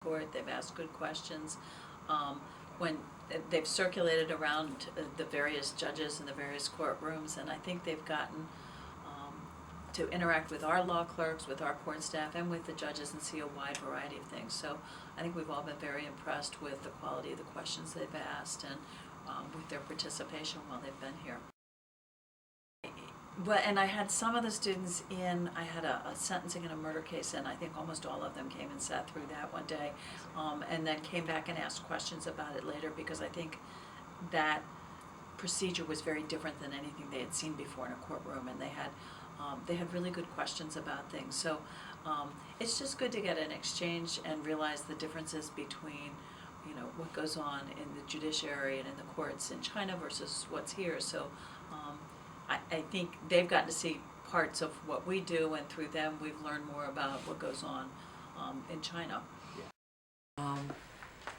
court. They've asked good questions. When they've circulated around the various judges in the various courtrooms, and I think they've gotten to interact with our law clerks, with our court staff, and with the judges and see a wide variety of things. So I think we've all been very impressed with the quality of the questions they've asked and with their participation while they've been here. Well, and I had some of the students in, I had a sentencing and a murder case, and I think almost all of them came and sat through that one day, and then came back and asked questions about it later, because I think that procedure was very different than anything they had seen before in a courtroom, and they had really good questions about things. So it's just good to get an exchange and realize the differences between, you know, what goes on in the judiciary and in the courts in China versus what's here. So I think they've gotten to see parts of what we do, and through them we've learned more about what goes on in China.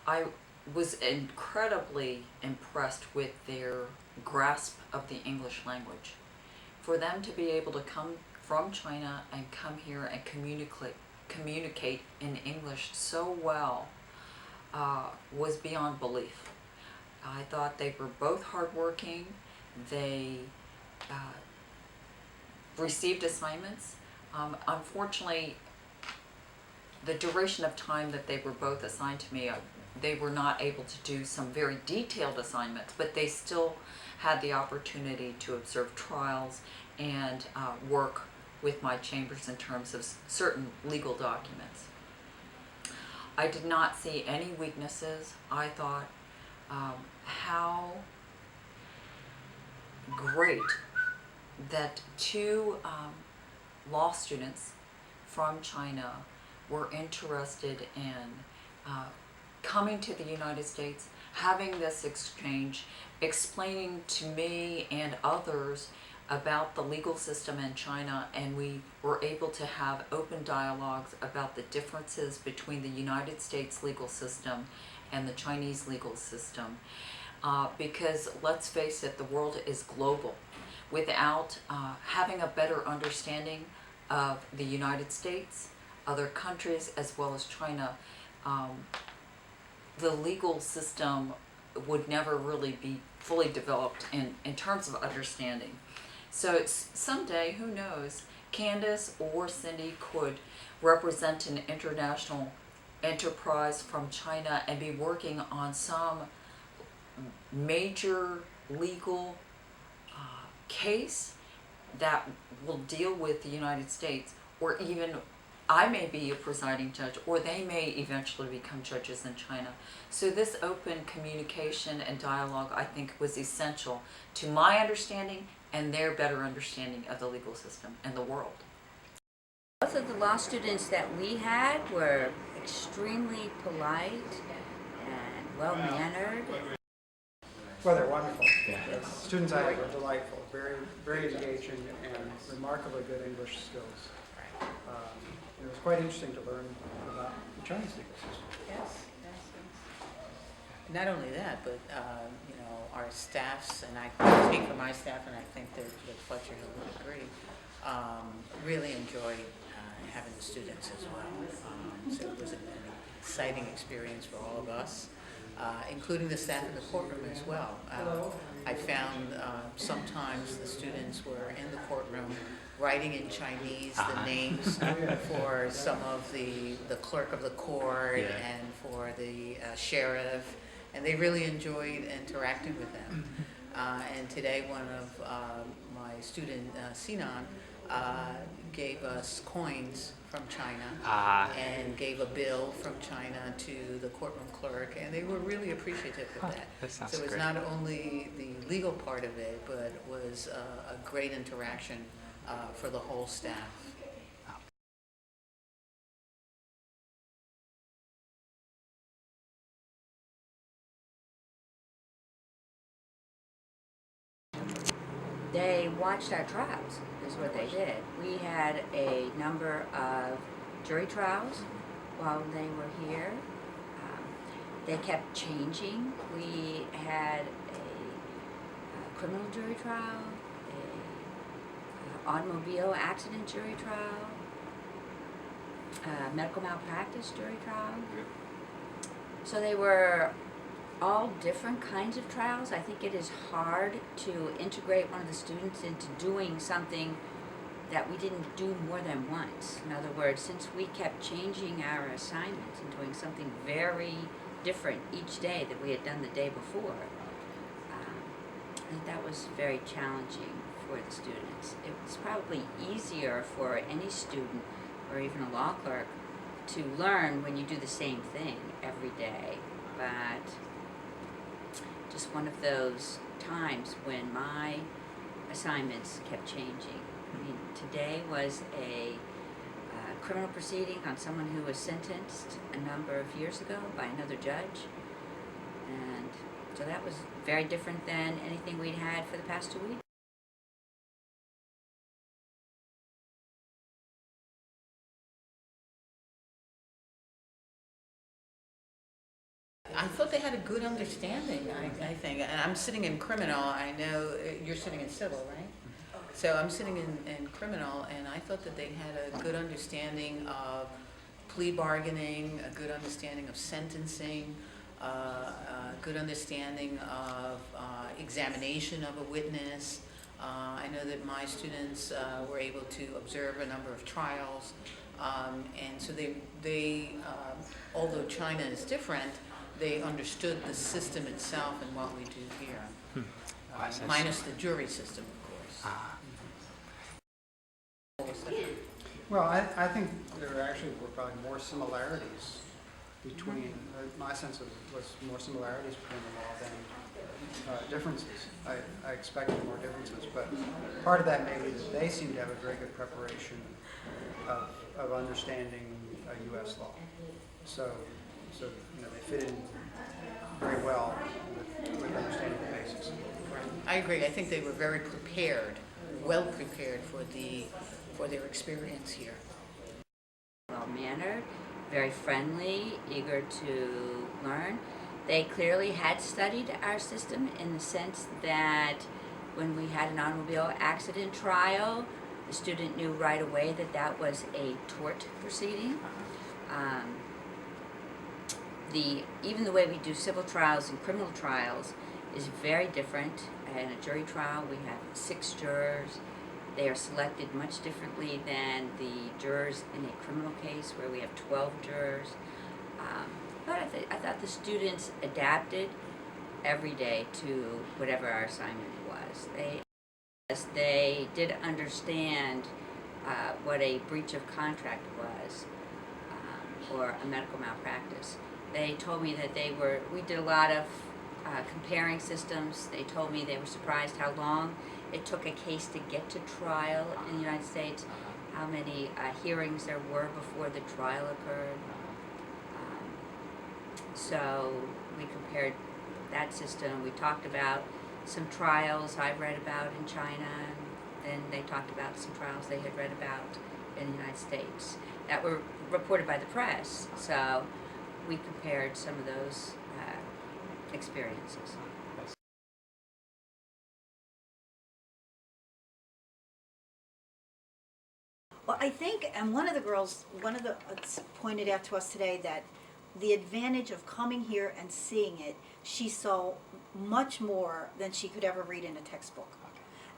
I was incredibly impressed with their grasp of the English language. For them to be able to come from China and come here and communicate in English so well was beyond belief. I thought they were both hardworking. They received assignments. Unfortunately, the duration of time that they were both assigned to me, they were not able to do some very detailed assignments, but they still had the opportunity to observe trials and work with my chambers in terms of certain legal documents. I did not see any weaknesses. I thought how great that two law students from China were interested in coming to the United States, having this exchange, explaining to me and others about the legal system in China, and we were able to have open dialogues about the differences between the United States legal system and the Chinese legal system. Because let's face it, the world is global. Without having a better understanding of the United States, other countries, as well as China, the legal system would never really be fully developed in terms of understanding. So it's someday, who knows, Candace or Cindy could represent an international enterprise from China and be working on some major legal case that will deal with the United States, or even I may be a presiding judge, or they may eventually become judges in China. So this open communication and dialogue, I think, was essential to my understanding and their better understanding of the legal system and the world. Both of the law students that we had were extremely polite and well-mannered. Well, they're wonderful. Yeah. The students I had were delightful, very, very engaging, and remarkably good English skills. It was quite interesting to learn about the Chinese legal system. Yes. Not only that, but you know, our staffs, and I speak for my staff, and I think that Fletcher would agree, really enjoyed having the students as well. So it was an exciting experience for all of us, including the staff in the courtroom as well. I found sometimes the students were in the courtroom writing in Chinese the names for some of the clerk of the court and for the sheriff, and they really enjoyed interacting with them. And today one of my student, Sinan, gave us coins from China and gave a bill from China to the courtroom clerk, and they were really appreciative of that. That So it was great. not only the legal part of it, but was a great interaction for the whole staff. They watched our trials, is what they did. We had a number of jury trials while they were here. They kept changing. We had a criminal jury trial, a automobile accident jury trial, a medical malpractice jury trial. So they were all different kinds of trials. I think it is hard to integrate one of the students into doing something that we didn't do more than once. In other words, since we kept changing our assignments and doing something very different each day that we had done the day before, I think that was very challenging for the students. It was probably easier for any student or even a law clerk to learn when you do the same thing every day, but just one of those times when my assignments kept changing. I mean, today was a criminal proceeding on someone who was sentenced a number of years ago by another judge, and so that was very different than anything we'd had for the past 2 weeks. I thought they had a good understanding, I think. And I'm sitting in criminal, I know you're sitting in civil, right? So I'm sitting in criminal, and I thought that they had a good understanding of plea bargaining, a good understanding of sentencing, a good understanding of examination of a witness. I know that my students were able to observe a number of trials, and so they although China is different, they understood the system itself and what we do here, minus the jury system, of course. Well, I think there actually were probably more similarities between, my sense was more similarities between the law than differences. I expected more differences, but part of that may be that they seem to have a very good preparation of understanding U.S. law. So they fit in very well with understanding the basics. I agree. I think they were very prepared, well prepared for their experience here. Well-mannered, very friendly, eager to learn. They clearly had studied our system in the sense that when we had an automobile accident trial, the student knew right away that that was a tort proceeding. Even the way we do civil trials and criminal trials is very different. In a jury trial, we have 6 jurors. They are selected much differently than the jurors in a criminal case where we have 12 jurors. But I thought the students adapted every day to whatever our assignment was. They did understand what a breach of contract was, or a medical malpractice. They told me that we did a lot of comparing systems. They told me they were surprised how long it took a case to get to trial in the United States, how many hearings there were before the trial occurred. So we compared that system. We talked about some trials I've read about in China, and then they talked about some trials they had read about in the United States that were reported by the press. So we compared some of those experiences. Well, I think, and one of the pointed out to us today that the advantage of coming here and seeing it, she saw much more than she could ever read in a textbook.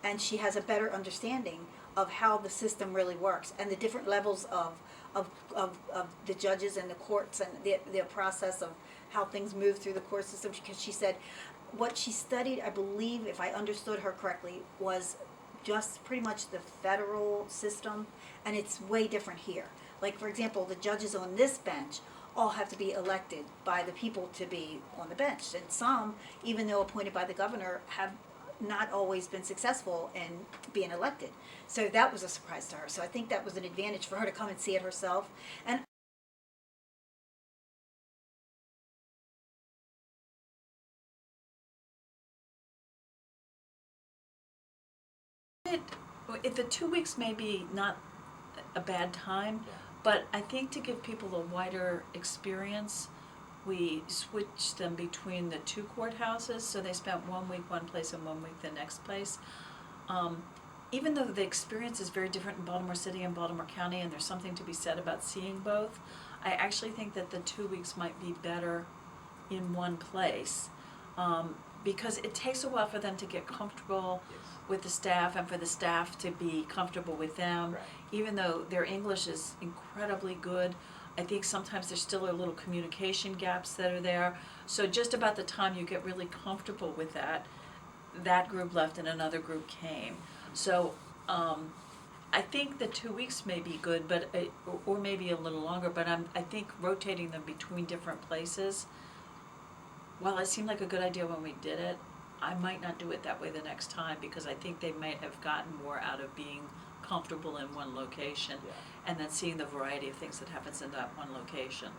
And she has a better understanding of how the system really works and the different levels of the judges and the courts and the process of how things move through the court system. Because she said what she studied, I believe, if I understood her correctly, was just pretty much the federal system, and it's way different here. Like, for example, the judges on this bench all have to be elected by the people to be on the bench, and some, even though appointed by the governor, have not always been successful in being elected. So that was a surprise to her. So I think that was an advantage for her to come and see it herself. And If the 2 weeks may be not a bad time, but I think to give people a wider experience, we switched them between the 2 courthouses, so they spent 1 week one place and 1 week the next place. Even though the experience is very different in Baltimore City and Baltimore County, and there's something to be said about seeing both, I actually think that the 2 weeks might be better in one place, because it takes a while for them to get comfortable with the staff and for the staff to be comfortable with them. Right. Even though their English is incredibly good, I think sometimes there's still a little communication gaps that are there. So just about the time you get really comfortable with that group left and another group came. So I think the 2 weeks may be good, but or maybe a little longer. But I think rotating them between different places, while it seemed like a good idea when we did it, I might not do it that way the next time, because I think they might have gotten more out of being comfortable in one location, Yeah. and then seeing the variety of things that happens in that one location.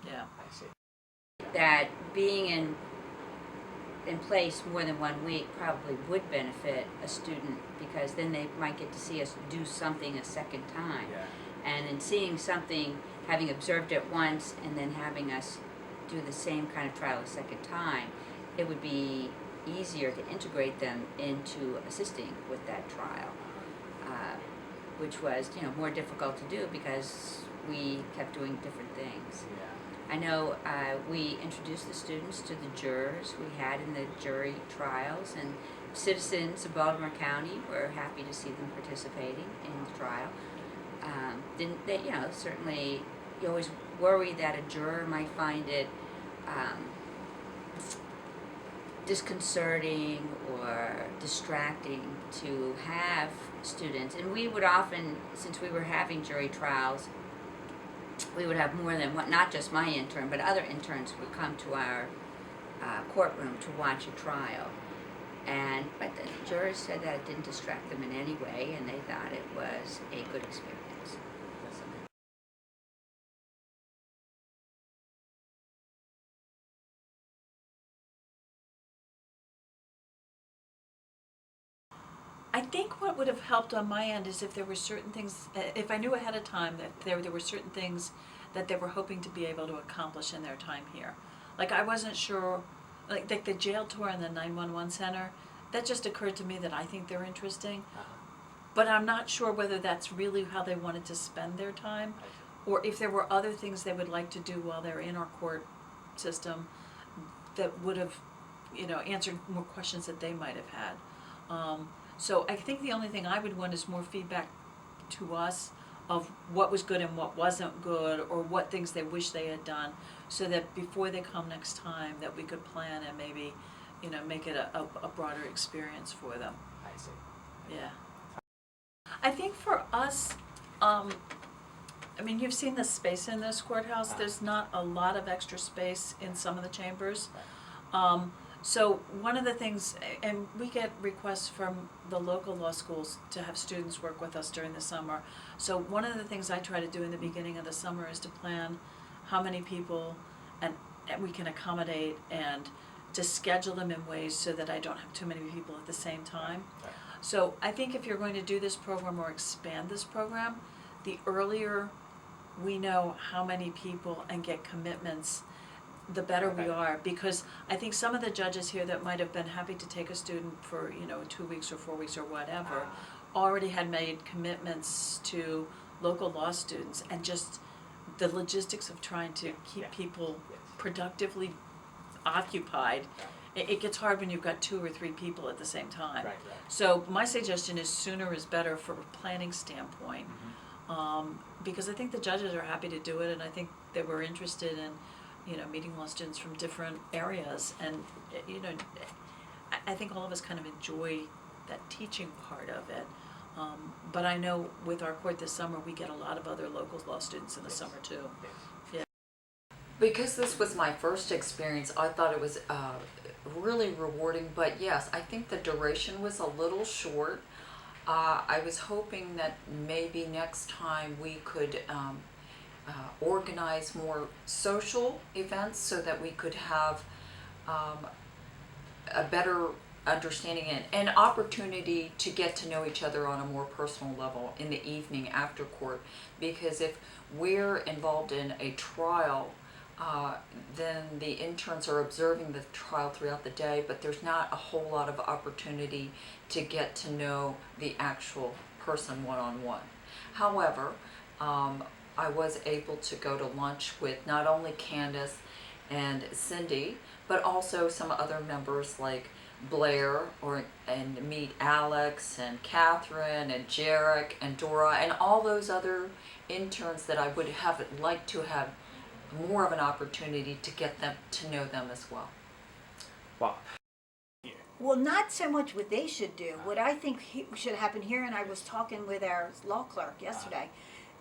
Yeah. I see. That being in place more than 1 week probably would benefit a student, because then they might get to see us do something a second time. Yeah. And in seeing something, having observed it once and then having us do the same kind of trial a second time, it would be easier to integrate them into assisting with that trial, which was, more difficult to do because we kept doing different things. Yeah. I know we introduced the students to the jurors we had in the jury trials, and citizens of Baltimore County were happy to see them participating in the trial. Didn't they? Certainly, you always worry that a juror might find it disconcerting or distracting to have students. And we would often, since we were having jury trials, we would have more than one, not just my intern, but other interns would come to our courtroom to watch a trial. But the jurors said that it didn't distract them in any way, and they thought it was a good experience. That's amazing. I think what would have helped on my end is if there were certain things, if I knew ahead of time that there were certain things that they were hoping to be able to accomplish in their time here. Like, I wasn't sure, like the jail tour and the 911 center, that just occurred to me that I think they're interesting. Uh-huh. But I'm not sure whether that's really how they wanted to spend their time, I see. or if there were other things they would like to do while they're in our court system that would have, answered more questions that they might have had. So I think the only thing I would want is more feedback to us of what was good and what wasn't good, or what things they wish they had done, so that before they come next time, that we could plan and maybe, make it a broader experience for them. I see. Yeah. I think for us, you've seen the space in this courthouse. There's not a lot of extra space in some of the chambers. Right. So one of the things, and we get requests from the local law schools to have students work with us during the summer. So one of the things I try to do in the beginning of the summer is to plan how many people and we can accommodate, and to schedule them in ways so that I don't have too many people at the same time. Right. So I think if you're going to do this program or expand this program, the earlier we know how many people and get commitments, the better we Okay. are. Because I think some of the judges here that might have been happy to take a student for, 2 weeks or 4 weeks or whatever, already had made commitments to local law students, and just the logistics of trying to keep Yeah. people Yes. productively occupied. Right. It gets hard when you've got 2 or 3 people at the same time. Right. So my suggestion is sooner is better from a planning standpoint, Mm-hmm. because I think the judges are happy to do it, and I think they were interested in, meeting law students from different areas, and, I think all of us kind of enjoy that teaching part of it. But I know with our court this summer, we get a lot of other local law students in the Yes. summer too. Yes. Because this was my first experience, I thought it was really rewarding. But yes, I think the duration was a little short. I was hoping that maybe next time we could organize more social events so that we could have a better understanding and an opportunity to get to know each other on a more personal level in the evening after court. Because if we're involved in a trial, then the interns are observing the trial throughout the day, but there's not a whole lot of opportunity to get to know the actual person one-on-one. However, I was able to go to lunch with not only Candace and Cindy, but also some other members like Blair, and meet Alex and Catherine and Jarek and Dora and all those other interns that I would have liked to have more of an opportunity to get them to know them as well. Wow. Well, not so much what they should do. What I think should happen here, and I was talking with our law clerk yesterday,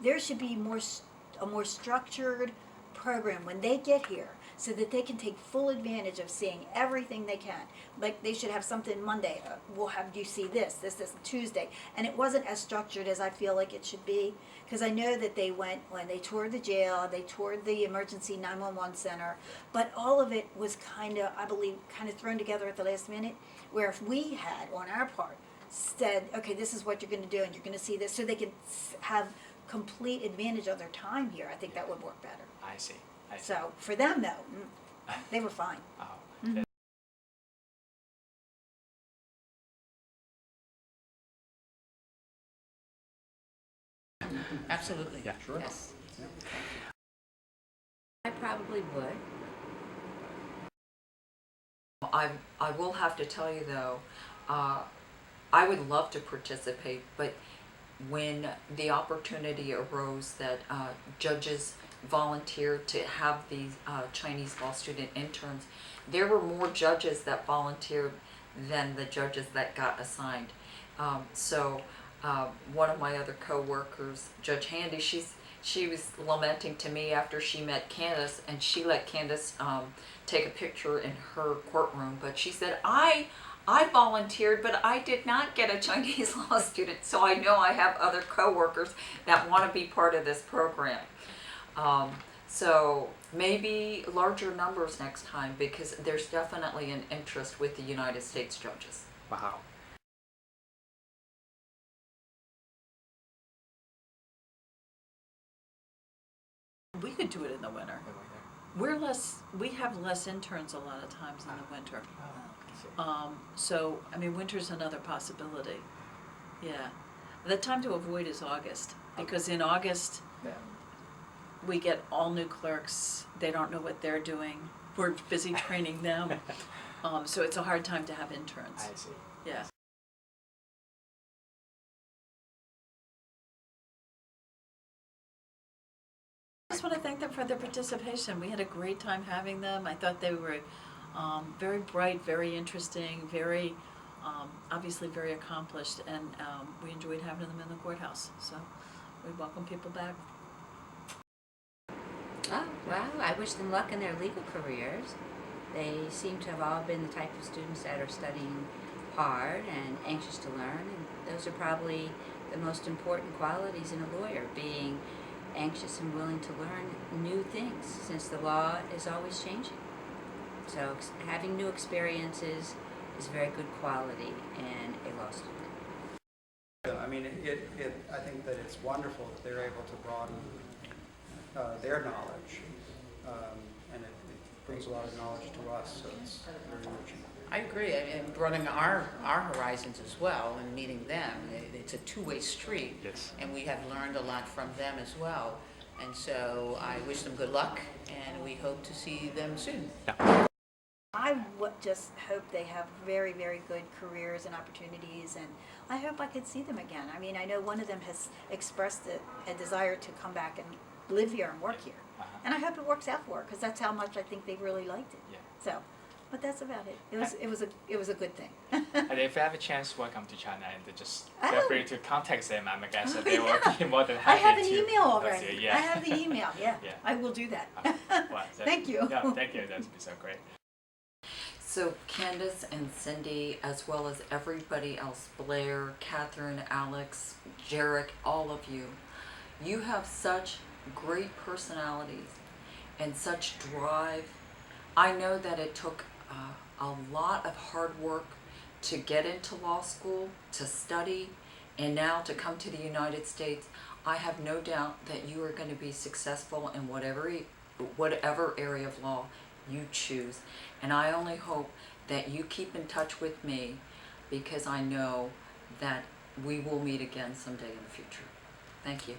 there should be a more structured program when they get here so that they can take full advantage of seeing everything they can. Like they should have something Monday, we'll have you see this, Tuesday. And it wasn't as structured as I feel like it should be. Because I know that they went, when they toured the jail, they toured the emergency 911 center, but all of it was kind of, I believe, kind of thrown together at the last minute, where if we had, on our part, said, okay, this is what you're going to do, and you're going to see this, so they can have complete advantage of their time here, I think that would work better. I see. So, for them though, they were fine. Oh, Mhm. Absolutely. Yeah. Sure. Yes. I probably would. I will have to tell you though, I would love to participate, but when the opportunity arose that judges volunteered to have these Chinese law student interns, there were more judges that volunteered than the judges that got assigned. So one of my other co-workers, Judge Handy, she was lamenting to me after she met Candace, and she let Candace take a picture in her courtroom, but she said, I volunteered, but I did not get a Chinese law student, so I know I have other co-workers that want to be part of this program. So maybe larger numbers next time, because there's definitely an interest with the United States judges. wow. We could do it in the winter. We have less interns a lot of times in the winter. So, I mean, winter's another possibility. Yeah. The time to avoid is August, because in August, we get all new clerks. They don't know what they're doing. We're busy training them. So it's a hard time to have interns. I see. Yeah. I just want to thank them for their participation. We had a great time having them. I thought they were very bright, very interesting, very obviously very accomplished, and we enjoyed having them in the courthouse. So we welcome people back. Oh, well, I wish them luck in their legal careers. They seem to have all been the type of students that are studying hard and anxious to learn, and those are probably the most important qualities in a lawyer, being anxious and willing to learn new things, since the law is always changing. So having new experiences is a very good quality in a law student. I mean, I think that it's wonderful that they're able to broaden their knowledge, and it brings a lot of knowledge to us, so it's very enriching. I agree. I mean, broadening our horizons as well and meeting them. It's a two-way street. Yes. And we have learned a lot from them as well. And so I wish them good luck, and we hope to see them soon. I just hope they have very, very good careers and opportunities, and I hope I could see them again. I mean, I know one of them has expressed a desire to come back and live here and work here. And I hope it works out for her, because that's how much I think they really liked it. Yeah. So, but that's about it. It was a good thing. And if you have a chance, welcome to China, and just Oh. feel free to contact them. I'm a guess that they will be more than I happy have an to. email that's already. it, yeah. I have the email, yeah. Yeah. I will do that. Well, Thank you. Yeah, thank you. That's been so great. So Candace and Cindy, as well as everybody else, Blair, Catherine, Alex, Jarek, all of you, you have such great personalities and such drive. I know that it took a lot of hard work to get into law school, to study, and now to come to the United States. I have no doubt that you are going to be successful in whatever area of law you choose. And I only hope that you keep in touch with me, because I know that we will meet again someday in the future. Thank you.